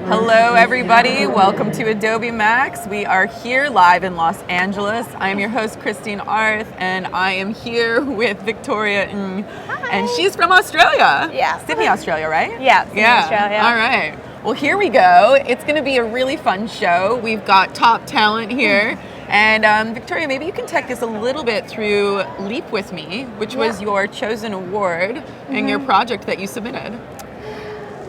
Hello everybody, welcome to Adobe MAX. We are here live in Los Angeles. I am your host Christine Arth and I am here with Victoria and she's from Australia. Yeah. Sydney, Australia, right? Yeah, Sydney, Australia. All right. Well, here we go. It's going to be a really fun show. We've got top talent here. And Victoria, maybe you can take us a little bit through Leap With Me, which was your chosen award in your project that you submitted.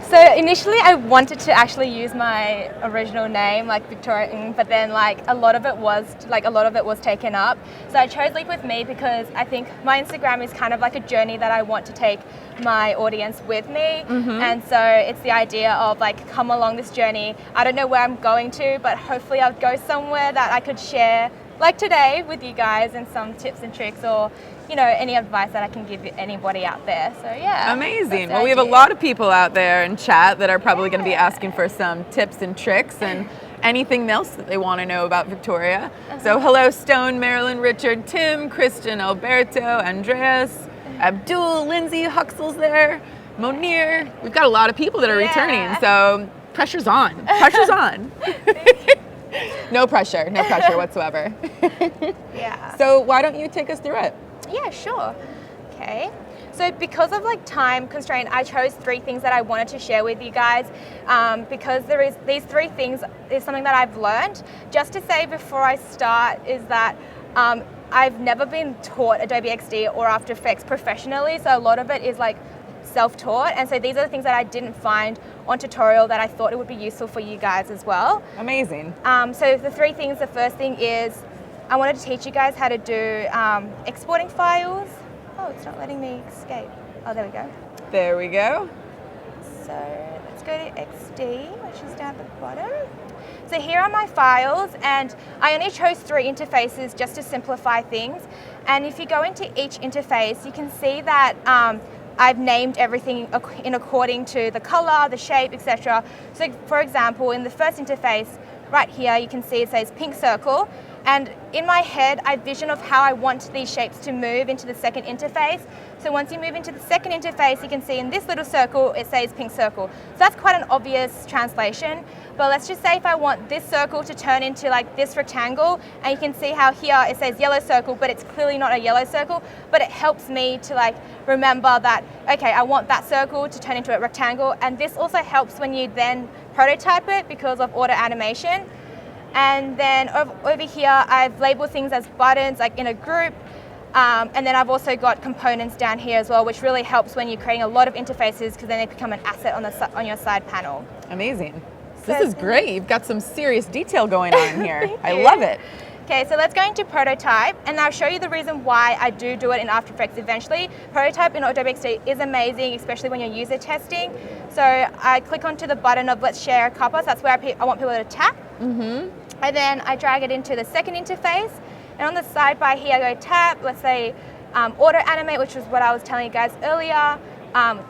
So initially I wanted to actually use my original name, like Victoria, but then a lot of it was taken up. So I chose Leap With Me because I think my Instagram is kind of like a journey that I want to take my audience with me. And so it's the idea of come along this journey. I don't know where I'm going to, but hopefully I'll go somewhere that I could share, like today, with you guys, and some tips and tricks, or any advice that I can give anybody out there. So yeah. Amazing. Well, we have a lot of people out there in chat that are probably going to be asking for some tips and tricks and anything else that they want to know about Victoria. So hello Stone, Marilyn, Richard, Tim, Christian, Alberto, Andreas, Abdul, Lindsay, Huxel's there, Monir. We've got a lot of people that are returning, so pressure's on. Pressure's on. No pressure whatsoever. Yeah. So why don't you take us through it? Yeah, sure. Okay. So because of time constraint, I chose 3 things that I wanted to share with you guys, because these 3 things is something that I've learned. Just to say before I start is that I've never been taught Adobe XD or After Effects professionally, so a lot of it is self-taught, and so these are the things that I didn't find on tutorial that I thought it would be useful for you guys as well. Amazing. So the 3 things, the first thing is I wanted to teach you guys how to do exporting files. Oh, it's not letting me escape. Oh, there we go. There we go. So let's go to XD, which is down at the bottom. So here are my files, and I only chose 3 interfaces just to simplify things. And if you go into each interface, you can see that I've named everything in according to the color, the shape, etc. So for example, in the first interface, right here, you can see it says pink circle. And in my head, I vision of how I want these shapes to move into the second interface. So once you move into the second interface, you can see in this little circle, it says pink circle. So that's quite an obvious translation. But let's just say if I want this circle to turn into this rectangle, and you can see how here it says yellow circle, but it's clearly not a yellow circle, but it helps me to remember that, okay, I want that circle to turn into a rectangle. And this also helps when you then prototype it because of auto animation. And then over here, I've labeled things as buttons, in a group. And then I've also got components down here as well, which really helps when you're creating a lot of interfaces, because then they become an asset on your side panel. Amazing. This is great. You've got some serious detail going on here. I love it. Okay, so let's go into prototype, and I'll show you the reason why I do it in After Effects eventually. Prototype in Adobe XD is amazing, especially when you're user testing. So I click onto the button of let's share Cuppa, so that's where I want people to tap. And then I drag it into the second interface, and on the sidebar here I go tap, let's say auto animate, which was what I was telling you guys earlier.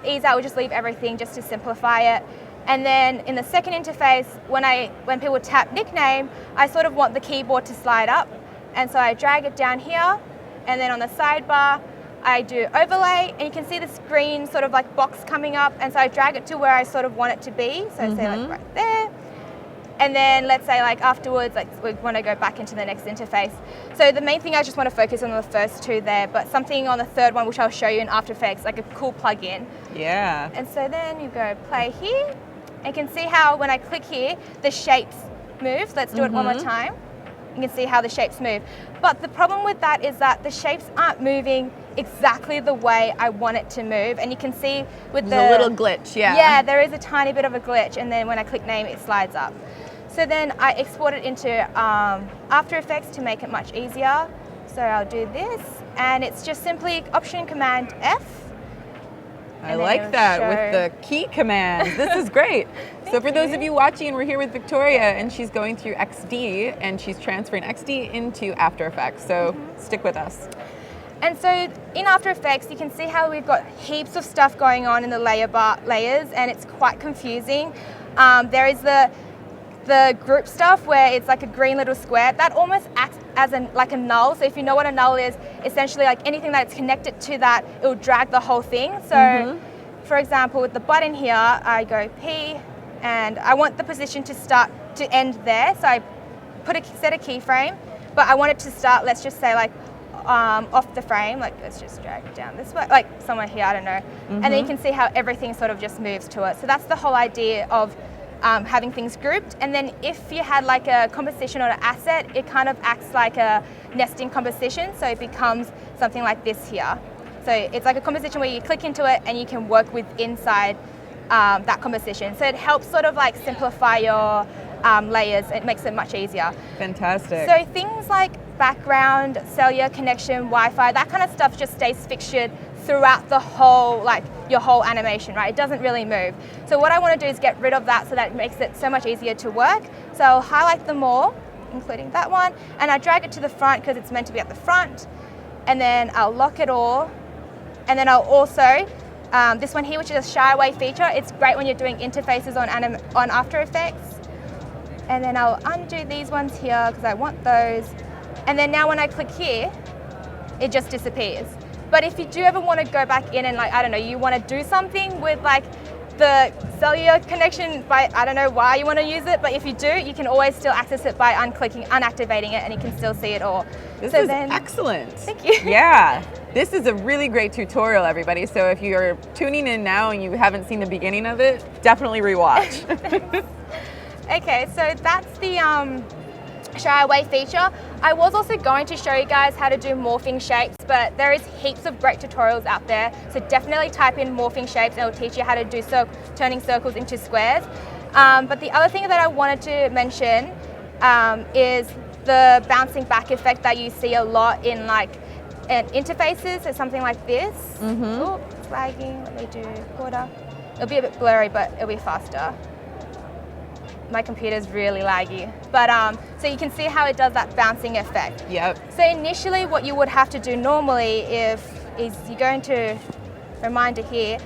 Ease out, we'll just leave everything just to simplify it. And then in the second interface, when people tap nickname, I sort of want the keyboard to slide up. And so I drag it down here, and then on the sidebar, I do overlay, and you can see the screen sort of box coming up, and so I drag it to where I sort of want it to be. So I say right there. And then let's say afterwards, we want to go back into the next interface. So the main thing, I just want to focus on the first 2 there, but something on the third one, which I'll show you in After Effects, a cool plugin. Yeah. And so then you go play here, and you can see how when I click here, the shapes move. Let's do it one more time. You can see how the shapes move. But the problem with that is that the shapes aren't moving exactly the way I want it to move. And you can see with There's a little glitch, yeah. Yeah, there is a tiny bit of a glitch, and then when I click name, it slides up. So then I export it into After Effects to make it much easier. So I'll do this, and it's just simply Option Command F, I like that with the key commands. This is great. So for those of you watching, we're here with Victoria and she's going through XD and she's transferring XD into After Effects. So stick with us. And so in After Effects, you can see how we've got heaps of stuff going on in the layers, and it's quite confusing. There is the group stuff where it's like a green little square that almost acts as like a null. So if you know what a null is, essentially like anything that's connected to that, it will drag the whole thing. So for example, with the button here, I go P and I want the position to end there. So I set a keyframe, but I want it to start, let's just say like off the frame, like let's just drag it down this way, like somewhere here, I don't know. And then you can see how everything sort of just moves to it. So that's the whole idea of having things grouped. And then if you had like a composition or an asset, it kind of acts like a nesting composition. So it becomes something like this here. So it's like a composition where you click into it and you can work with inside that composition. So it helps sort of like simplify your layers. It makes it much easier. Fantastic. So things like background, cellular connection, Wi-Fi, that kind of stuff just stays fixtured throughout the whole, like your whole animation, right? It doesn't really move. So what I want to do is get rid of that so that it makes it so much easier to work. So I'll highlight them all, including that one, and I drag it to the front because it's meant to be at the front. And then I'll lock it all. And then I'll also, this one here, which is a shy away feature, it's great when you're doing interfaces on After Effects. And then I'll undo these ones here because I want those. And then now when I click here, it just disappears. But if you do ever want to go back in and like, I don't know, you want to do something with like the cellular connection, by, I don't know why you want to use it, but if you do, you can always still access it by unactivating it and you can still see it all. This is excellent. Thank you. Yeah, this is a really great tutorial, everybody. So if you're tuning in now and you haven't seen the beginning of it, definitely rewatch. Okay, so that's the shy away feature. I was also going to show you guys how to do morphing shapes, but there is heaps of great tutorials out there. So definitely type in morphing shapes and it'll teach you how to do turning circles into squares. But the other thing that I wanted to mention is the bouncing back effect that you see a lot in like interfaces. So something like this. Oh, it's lagging. Let me do quarter. It'll be a bit blurry, but it'll be faster. My computer's really laggy. But so you can see how it does that bouncing effect. Yep. So initially what you would have to do normally is you go into reminder here.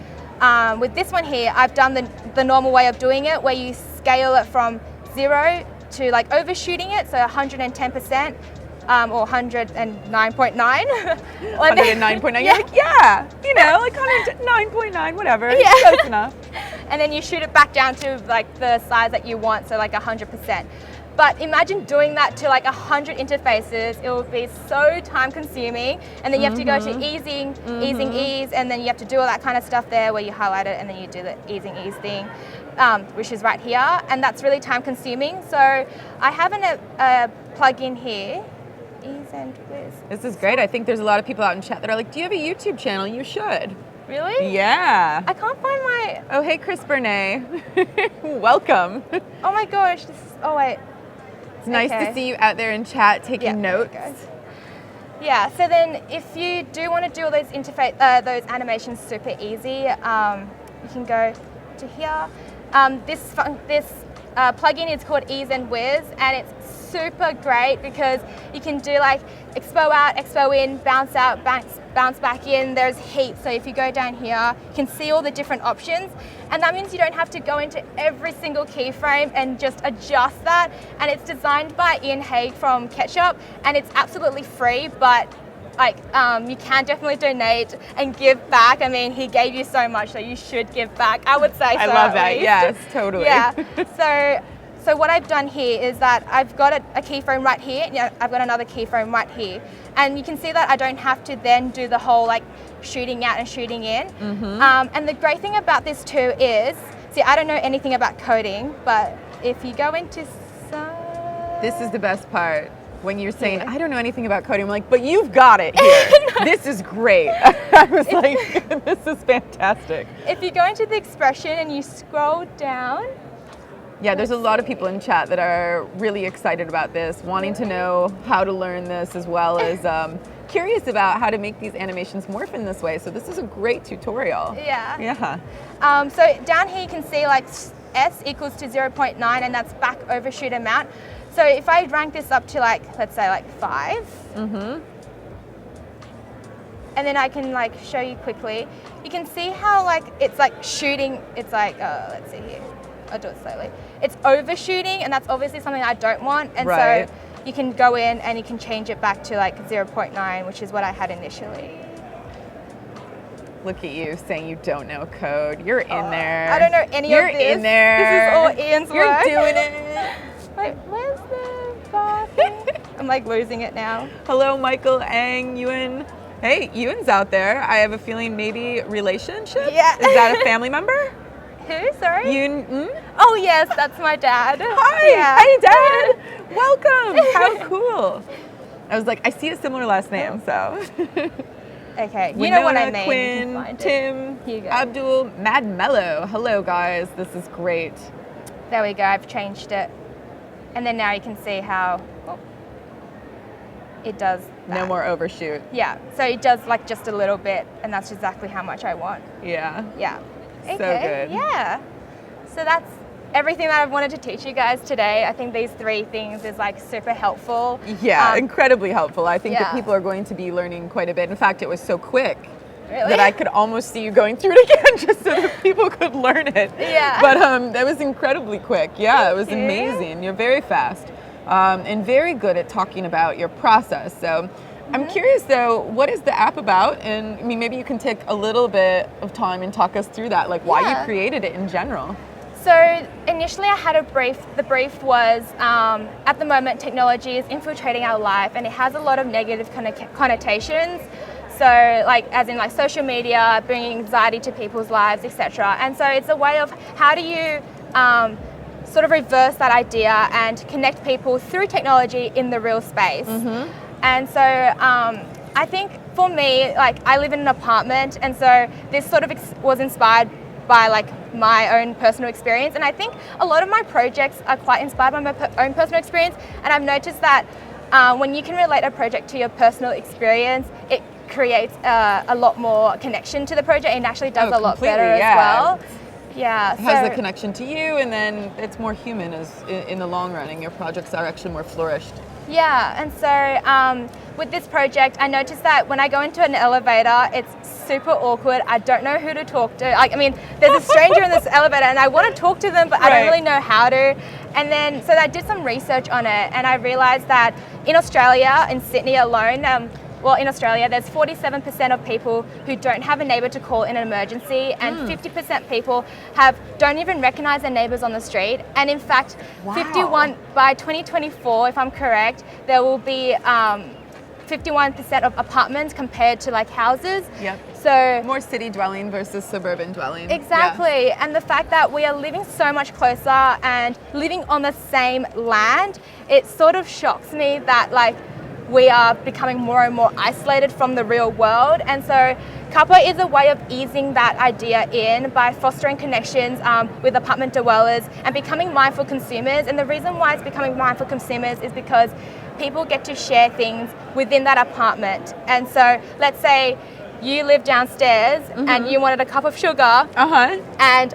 With this one here, I've done the normal way of doing it where you scale it from 0 to like overshooting it, so 110%. Or 109.9. 109.9. You're like, yeah, you know, like 109.9, whatever. Yeah. Close enough. And then you shoot it back down to like the size that you want, so like 100%. But imagine doing that to like 100 interfaces. It will be so time consuming. And then you have to go to easing, ease, and then you have to do all that kind of stuff there where you highlight it and then you do the easing, ease thing, which is right here. And that's really time consuming. So I have a plugin here. Ease and whiz. This is great. I think there's a lot of people out in chat that are like, do you have a YouTube channel? You should. Really? Yeah. I can't find my... Oh, hey, Chris Bernay. Welcome. Oh my gosh. Oh, wait. It's nice to see you out there in chat taking notes. Yeah, so then if you do want to do all those those animations super easy, you can go to here. This plugin is called Ease and Whiz, and it's super great because you can do like expo out, expo in, bounce out, bounce back in. There's heaps. So if you go down here, you can see all the different options, and that means you don't have to go into every single keyframe and just adjust that. And it's designed by Ian Haig from Ketchup, and it's absolutely free, but like you can definitely donate and give back. I mean, he gave you so much, so you should give back. I would say so. I love that. Yes, totally. Yeah. So what I've done here is that I've got a keyframe right here, and I've got another keyframe right here. And you can see that I don't have to then do the whole like shooting out and shooting in. And the great thing about this too is, see, I don't know anything about coding, but if you go into This is the best part. When you're saying, I don't know anything about coding, I'm like, but you've got it here. This is great. I was like, this is fantastic. If you go into the expression and you scroll down. Yeah, there's a lot of people in chat that are really excited about this, wanting to know how to learn this, as well as curious about how to make these animations morph in this way. So this is a great tutorial. Yeah. Yeah. So down here you can see like S equals to 0.9, and that's back overshoot amount. So if I rank this up to like, let's say like 5, and then I can like show you quickly, you can see how like it's like shooting, it's like, let's see here, I'll do it slowly. It's overshooting, and that's obviously something I don't want, and so you can go in and you can change it back to like 0.9, which is what I had initially. Look at you saying you don't know code. You're in there. I don't know any of this. You're in there. This is all Ian's You're work. doing it. Wait, where's the bar thing? I'm like losing it now. Hello, Michael, Ang, Ewan. Hey, Ewan's out there. I have a feeling maybe relationship? Yeah. Is that a family member? Who? Sorry? Ewan? Oh yes, that's my dad. Hi. Yeah. Hey, Dad. Welcome. How cool. I was like, I see a similar last name, so. Okay, you know what I mean. Quinn, Tim, Here you go. Abdul, Mad Mellow. Hello, guys. This is great. There we go, I've changed it. And then now you can see how it does that. No more overshoot. Yeah, so it does like just a little bit, and that's exactly how much I want. Yeah. Yeah. So Okay, good. yeah. So that's everything that I've wanted to teach you guys today. I think these 3 things is like super helpful. Yeah, incredibly helpful. I think that yeah. people are going to be learning quite a bit. In fact, it was so quick Really? that I could almost see you going through it again just so that people could learn it. Yeah. But that was incredibly quick. Yeah, it was Thank you. amazing. You're very fast and very good at talking about your process. So I'm curious though, what is the app about? And I mean, maybe you can take a little bit of time and talk us through that, like why you created it in general. So initially I had a brief. The brief was, at the moment technology is infiltrating our life and it has a lot of negative connotations. So like as in like social media, bringing anxiety to people's lives, etc. And so it's a way of how do you sort of reverse that idea and connect people through technology in the real space. And so I think for me, like I live in an apartment, and so this sort of was inspired by like my own personal experience, and I think a lot of my projects are quite inspired by my own personal experience, and I've noticed that when you can relate a project to your personal experience, it creates a lot more connection to the project and actually does a lot better as well. Yeah, it has the connection to you, and then it's more human in the long run, and your projects are actually more flourished. Yeah, and so with this project, I noticed that when I go into an elevator, it's super awkward. I don't know who to talk to. Like, I mean, there's a stranger in this elevator, and I want to talk to them, but I don't really know how to. And then, so I did some research on it, and I realized that in Australia, in Sydney alone, well, in Australia, there's 47% of people who don't have a neighbour to call in an emergency, and 50% people don't even recognise their neighbours on the street. And in fact, 51 by 2024, if I'm correct, there will be 51% of apartments compared to like houses. Yep. So more city dwelling versus suburban dwelling. Exactly. Yeah. And the fact that we are living so much closer and living on the same land, it sort of shocks me that like we are becoming more and more isolated from the real world. And so Cuppa is a way of easing that idea in by fostering connections with apartment dwellers and becoming mindful consumers. And the reason why it's becoming mindful consumers is because people get to share things within that apartment. And so let's say you live downstairs and you wanted a cup of sugar, and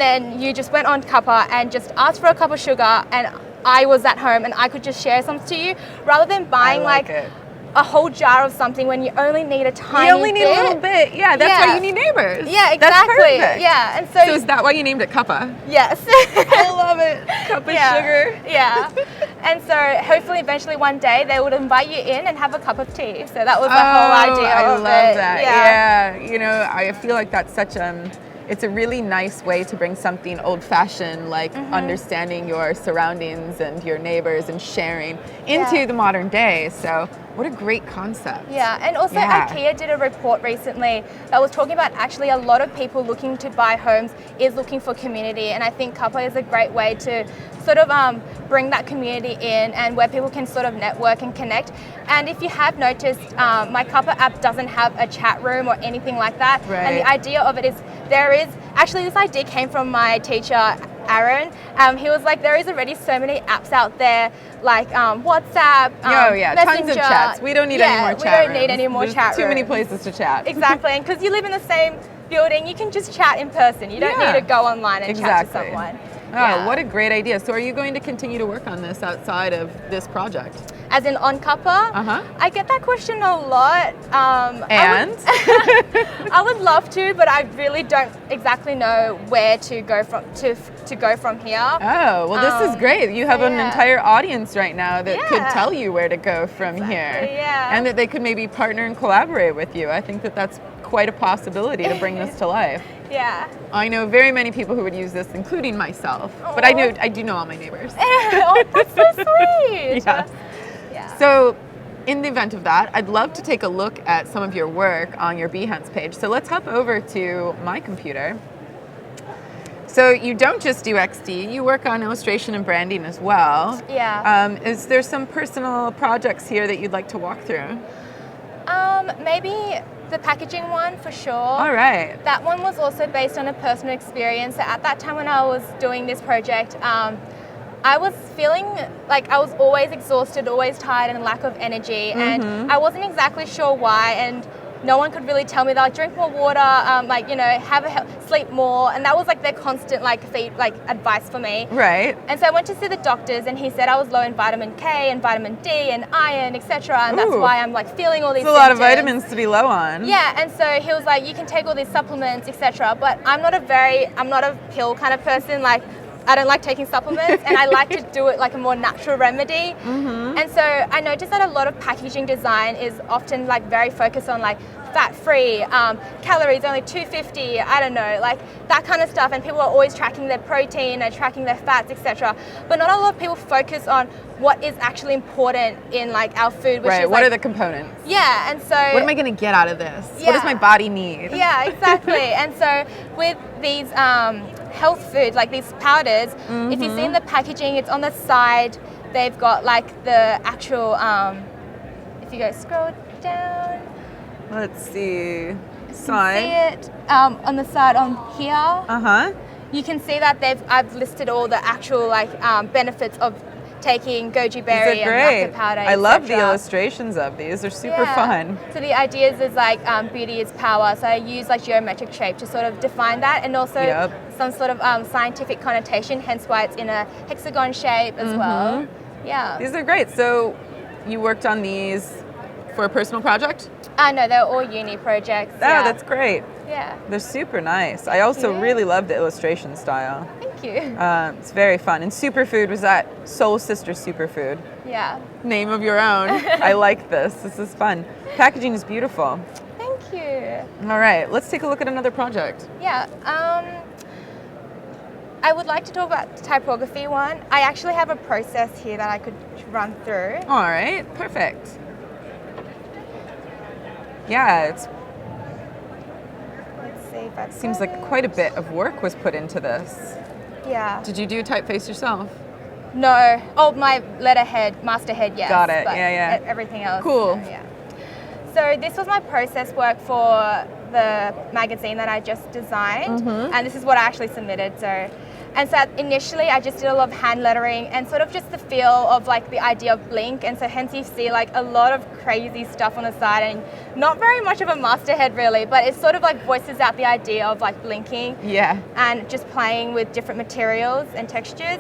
then you just went on Cuppa and just asked for a cup of sugar, and I was at home and I could just share some to you, rather than buying like a whole jar of something when you only need a tiny bit. You only need a little bit. Yeah, that's why you need neighbors. Yeah, exactly. That's perfect. Yeah, and so is that why you named it Cuppa? Yes. I love it. Cuppa sugar. Yeah. And so hopefully eventually one day they would invite you in and have a cup of tea. So that was the whole idea I of love it. that. Yeah. You know, I feel like that's such it's a really nice way to bring something old-fashioned, like understanding your surroundings and your neighbors and sharing into the modern day. So what a great concept. Yeah, and also IKEA did a report recently that was talking about actually a lot of people looking to buy homes is looking for community, and I think Cuppa is a great way to sort of bring that community in and where people can sort of network and connect. And if you have noticed, my Cuppa app doesn't have a chat room or anything like that. And the idea of it is this idea came from my teacher Aaron. He was like, there is already so many apps out there, like WhatsApp, tons of Messenger. chats. We don't need any more chat We don't need any more There's chat too rooms. many places to chat. Exactly, and because you live in the same building, you can just chat in person. You don't need to go online and chat to someone. Oh, what a great idea. So are you going to continue to work on this outside of this project? As in on Cuppa? I get that question a lot. I would love to, but I really don't exactly know where to go from to go from here. Oh, well, this is great. You have an entire audience right now that could tell you where to go from here. Yeah. And that they could maybe partner and collaborate with you. I think that that's quite a possibility to bring this to life. Yeah. I know very many people who would use this, including myself. But I do know all my neighbors. Oh, that's so sweet. Yeah. So in the event of that, I'd love to take a look at some of your work on your Behance page. So let's hop over to my computer. So you don't just do XD, you work on illustration and branding as well. Yeah. Is there some personal projects here that you'd like to walk through? Maybe the packaging one for sure. All right. That one was also based on a personal experience. So at that time when I was doing this project, I was feeling like I was always exhausted, always tired and lack of energy, and I wasn't exactly sure why, and no one could really tell me that, like, drink more water, sleep more, and that was like their constant advice for me. Right. And so I went to see the doctors, and he said I was low in vitamin K and vitamin D and iron, etc. And that's why I'm like feeling all these symptoms. It's a lot of vitamins to be low on. Yeah, and so he was like, you can take all these supplements, etc. But I'm not a pill kind of person. Like, I don't like taking supplements, and I like to do it like a more natural remedy. And so I noticed that a lot of packaging design is often like very focused on like fat-free, calories only 250, I don't know, like that kind of stuff. And people are always tracking their protein and tracking their fats, etc. But not a lot of people focus on what is actually important in like our food. Which is what are the components? Yeah, and so what am I going to get out of this? What does my body need? Yeah, exactly. And so with these health foods, like these powders, if you see in the packaging, it's on the side. They've got like the actual, if you go scroll down. Let's see. You can see it on the side on here. You can see that I've listed all the actual benefits of taking goji berry and maca powder. I love the illustrations of these. They're super fun. So the idea is like beauty is power. So I use like geometric shape to sort of define that, and also some sort of scientific connotation. Hence why it's in a hexagon shape as well. Yeah. These are great. So you worked on these for a personal project? No, they're all uni projects. Oh, that's great. Yeah. They're super nice. I also really love the illustration style. Thank you. It's very fun. And Superfood was that Soul Sister Superfood. Yeah. Name of your own. I like this. This is fun. Packaging is beautiful. Thank you. All right, let's take a look at another project. Yeah. I would like to talk about the typography one. I actually have a process here that I could run through. All right, perfect. Yeah, Let's see if that seems like quite a bit of work was put into this. Yeah. Did you do typeface yourself? No. Oh, my letterhead, masterhead, yes. Got it. But Yeah. Everything else. Cool. No, yeah. So this was my process work for the magazine that I just designed, and this is what I actually submitted. And so initially I just did a lot of hand lettering and sort of just the feel of like the idea of blink, and so hence you see like a lot of crazy stuff on the side and not very much of a masterhead really, but it sort of like voices out the idea of like blinking and just playing with different materials and textures.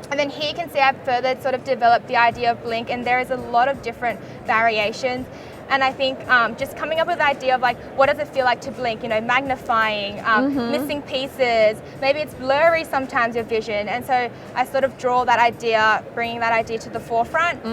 And then here you can see I've further sort of developed the idea of blink, and there is a lot of different variations. And I think just coming up with the idea of like, what does it feel like to blink? You know, magnifying, missing pieces. Maybe it's blurry sometimes, your vision. And so I sort of draw that idea, bringing that idea to the forefront.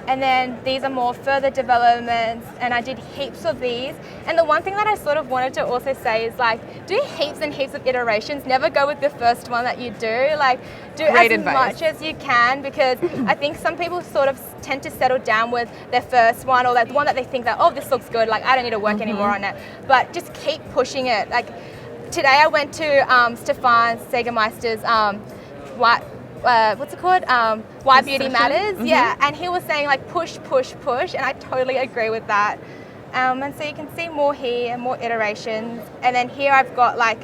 And then these are more further developments, and I did heaps of these. And the one thing that I sort of wanted to also say is like, do heaps and heaps of iterations. Never go with the first one that you do. Like, do as much as you can, because I think some people sort of tend to settle down with their first one, or like the one that they think that, oh, this looks good, like I don't need to work anymore on it. But just keep pushing it. Like today I went to Stefan Segermeister's what's it called? Why Beauty Matters. Yeah, and he was saying like push, push, push, and I totally agree with that. And so you can see more here, more iterations, and then here I've got like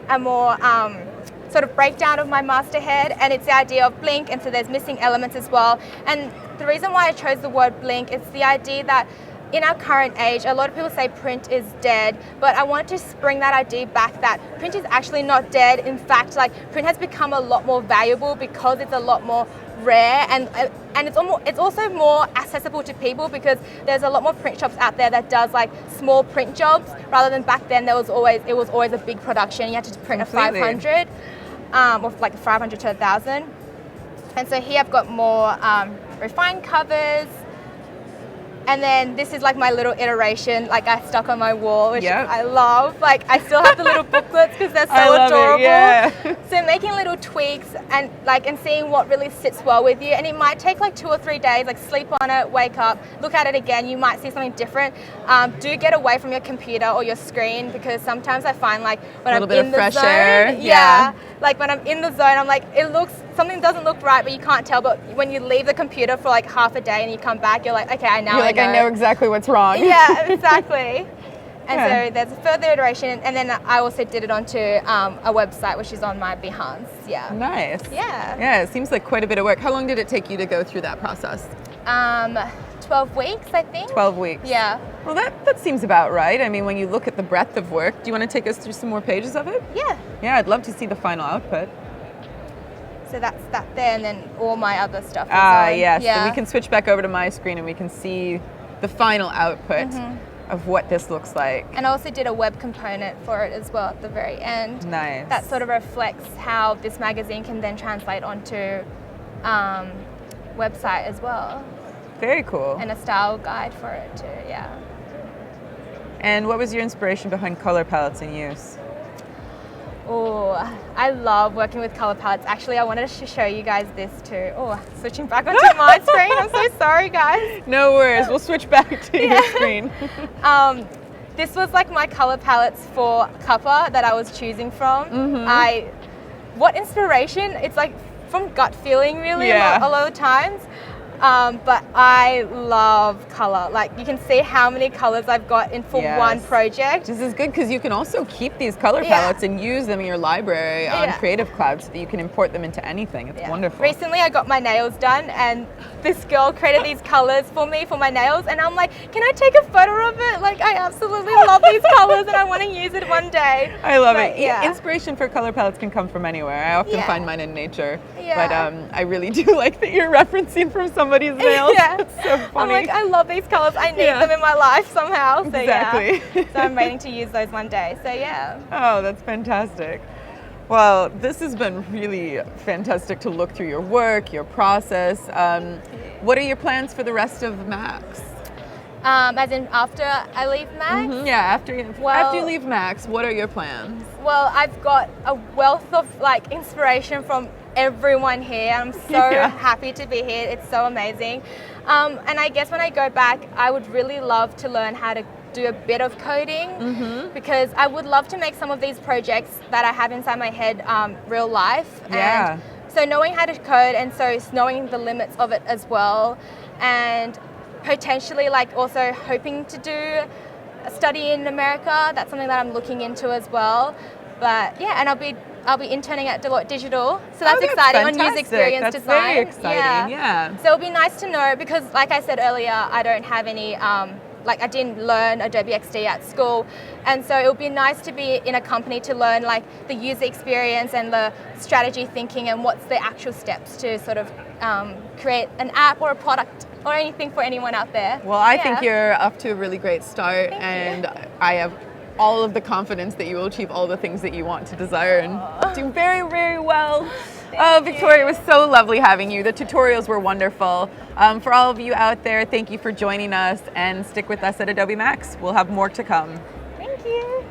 a more sort of breakdown of my masterhead, and it's the idea of blink, and so there's missing elements as well. And the reason why I chose the word blink is the idea that in our current age, a lot of people say print is dead, but I wanted to bring that idea back that print is actually not dead. In fact, like print has become a lot more valuable because it's a lot more rare, and it's also more accessible to people because there's a lot more print shops out there that does like small print jobs rather than back then it was always a big production. You had to print Completely. a 500 or like 500 to 1,000. And so here I've got more refined covers. And then this is like my little iteration, like I stuck on my wall, which I love. Like I still have the little booklets because they're so adorable. So making little tweaks and seeing what really sits well with you. And it might take like 2 or 3 days, like sleep on it, wake up, look at it again. You might see something different. Do get away from your computer or your screen because sometimes I find like when I'm in the zone, like when I'm in the zone, I'm like, something doesn't look right, but you can't tell. But when you leave the computer for like half a day and you come back, you're like, okay, I know exactly what's wrong. Yeah, exactly. And so there's a further iteration, and then I also did it onto a website, which is on my Behance. Yeah. Nice. Yeah. Yeah, it seems like quite a bit of work. How long did it take you to go through that process? 12 weeks, I think. 12 weeks. Yeah. Well, that seems about right. I mean, when you look at the breadth of work, do you want to take us through some more pages of it? Yeah. Yeah, I'd love to see the final output. So that's that there, and then all my other stuff. Yes. Yeah. So we can switch back over to my screen and we can see the final output of what this looks like. And I also did a web component for it as well at the very end. Nice. That sort of reflects how this magazine can then translate onto website as well. Very cool. And a style guide for it too, yeah. And what was your inspiration behind color palettes in use? Oh, I love working with color palettes. Actually, I wanted to show you guys this too. Oh, switching back onto my screen. I'm so sorry, guys. No worries. We'll switch back to your screen. This was like my color palettes for Cuppa that I was choosing from. What inspiration? It's like from gut feeling, really, a lot of times. But I love color. Like you can see how many colors I've got in for one project. This is good because you can also keep these color palettes and use them in your library on Creative Cloud so that you can import them into anything. It's wonderful. Recently I got my nails done and this girl created these colors for me for my nails, and I'm like, can I take a photo of it? Like I absolutely love these colors and I want to use it one day. I love it. Inspiration for color palettes can come from anywhere. I often find mine in nature. But I really do like that you're referencing from somebody's nails. It's so funny. I'm like, I love these colors. I need them in my life somehow. So exactly. So I'm waiting to use those one day. So yeah. Oh, that's fantastic. Well, this has been really fantastic to look through your work, your process. What are your plans for the rest of Max? As in after I leave Max? Yeah, after you leave Max, what are your plans? Well, I've got a wealth of like inspiration from everyone here. I'm so happy to be here. It's so amazing. And I guess when I go back, I would really love to learn how to do a bit of coding because I would love to make some of these projects that I have inside my head real life. And so knowing how to code, and so knowing the limits of it as well, and potentially like also hoping to do a study in America. That's something that I'm looking into as well. But yeah, and I'll be interning at Deloitte Digital, so that's exciting. Fantastic. On user experience design. That's very exciting. So it'll be nice to know because, like I said earlier, I don't have any like I didn't learn Adobe XD at school, and so it would be nice to be in a company to learn like the user experience and the strategy thinking and what's the actual steps to sort of create an app or a product or anything for anyone out there. Well, I think you're up to a really great start, and I have all of the confidence that you will achieve all the things that you want to desire and do very, very well. Victoria, it was so lovely having you. The tutorials were wonderful. For all of you out there, thank you for joining us, and stick with us at Adobe MAX. We'll have more to come. Thank you.